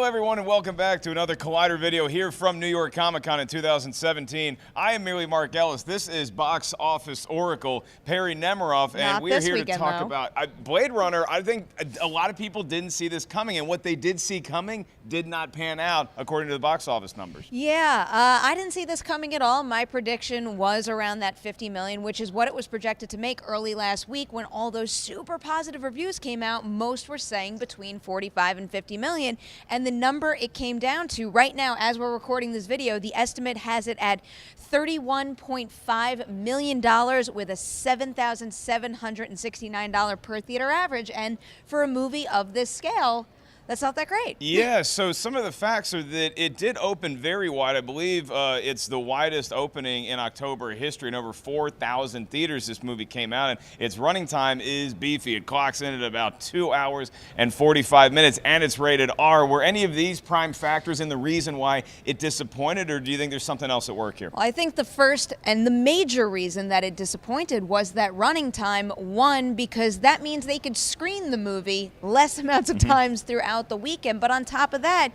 Hello everyone and welcome back to another Collider video here from New York Comic Con in 2017. I am merely Mark Ellis. This is Box Office Oracle, Perry Nemiroff, and we're here to talk about Blade Runner. I think a lot of people didn't see this coming, and what they did see coming did not pan out according to the box office numbers. Yeah, I didn't see this coming at all. My prediction was around that 50 million, which is what it was projected to make early last week when all those super positive reviews came out. Most were saying between 45 and 50 million. And the number it came down to right now, as we're recording this video, the estimate has it at $31.5 million with a $7,769 per theater average. And for a movie of this scale, that's not that great. Yeah, so some of the facts are that it did open very wide. I believe it's the widest opening in October history. In over 4,000 theaters this movie came out, and its running time is beefy. It clocks in at about 2 hours and 45 minutes, and it's rated R. Were any of these prime factors in the reason why it disappointed, or do you think there's something else at work here? Well, I think the first and the major reason that it disappointed was that running time. One, because that means they could screen the movie less amounts of times throughout the weekend. But on top of that,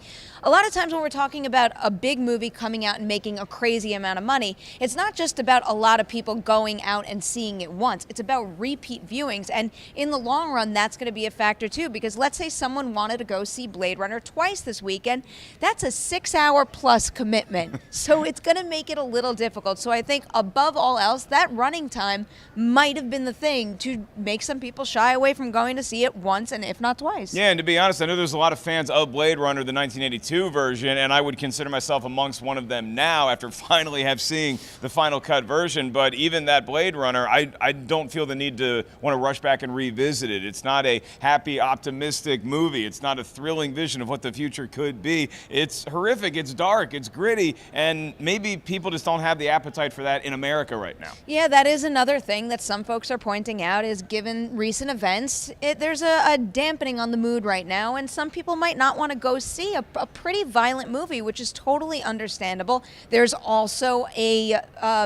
a lot of times when we're talking about a big movie coming out and making a crazy amount of money, it's not just about a lot of people going out and seeing it once. It's about repeat viewings, and in the long run, that's going to be a factor too, because let's say someone wanted to go see Blade Runner twice this weekend. That's a 6-hour plus commitment, so it's going to make it a little difficult. So I think above all else, that running time might have been the thing to make some people shy away from going to see it once, and if not twice. Yeah, and to be honest, I know there's a lot of fans of Blade Runner, the 1982 version, and I would consider myself amongst one of them now after finally have seen the final cut version. But even that Blade Runner, I don't feel the need to want to rush back and revisit it. It's not a happy, optimistic movie. It's not a thrilling vision of what the future could be. It's horrific, it's dark, it's gritty, and maybe people just don't have the appetite for that in America right now. Yeah, that is another thing that some folks are pointing out is given recent events, there's a dampening on the mood right now, and some people might not want to go see a pretty violent movie, which is totally understandable. There's also a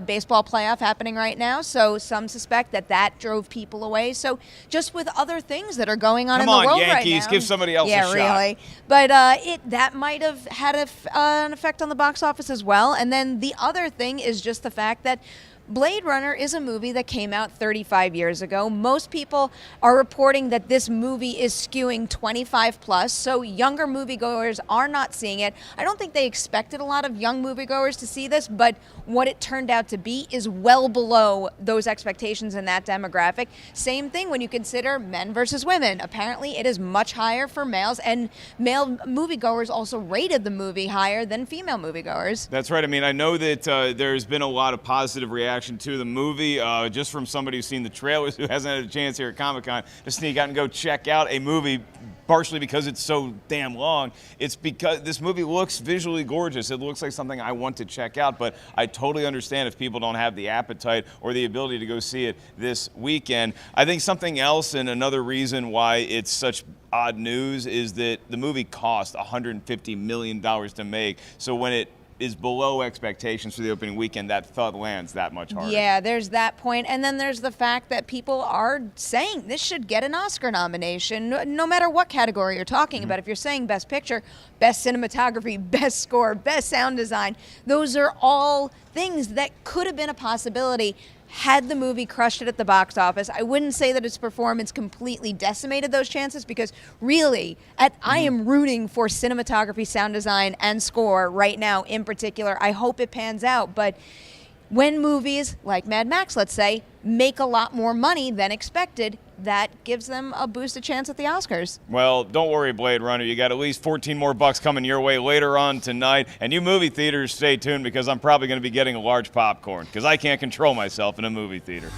baseball playoff happening right now, so some suspect that that drove people away. So just with other things that are going on in the world Yankees, right now. Yankees, give somebody else a shot. Yeah, really. But that might have had an effect on the box office as well. And then the other thing is just the fact that Blade Runner is a movie that came out 35 years ago. Most people are reporting that this movie is skewing 25 plus, so younger moviegoers are not seeing it. I don't think they expected a lot of young moviegoers to see this, but what it turned out to be is well below those expectations in that demographic. Same thing when you consider men versus women. Apparently it is much higher for males, and male moviegoers also rated the movie higher than female moviegoers. That's right. I mean, I know that there's been a lot of positive reaction to the movie, just from somebody who's seen the trailers, who hasn't had a chance here at Comic-Con to sneak out and go check out a movie, partially because it's so damn long. It's because this movie looks visually gorgeous. It looks like something I want to check out, but I totally understand if people don't have the appetite or the ability to go see it this weekend. I think something else, and another reason why it's such odd news, is that the movie cost $150 million to make. So when it is below expectations for the opening weekend, that thud lands that much harder. Yeah, there's that point. And then there's the fact that people are saying this should get an Oscar nomination, no matter what category you're talking about. If you're saying Best Picture, Best Cinematography, Best Score, Best Sound Design, those are all things that could have been a possibility had the movie crushed it at the box office. I wouldn't say that its performance completely decimated those chances, because really, I am rooting for cinematography, sound design, and score right now in particular. I hope it pans out, but when movies like Mad Max, let's say, make a lot more money than expected, that gives them a boosted chance at the Oscars. Well, don't worry, Blade Runner. You got at least 14 more bucks coming your way later on tonight. And you movie theaters, stay tuned, because I'm probably going to be getting a large popcorn, because I can't control myself in a movie theater.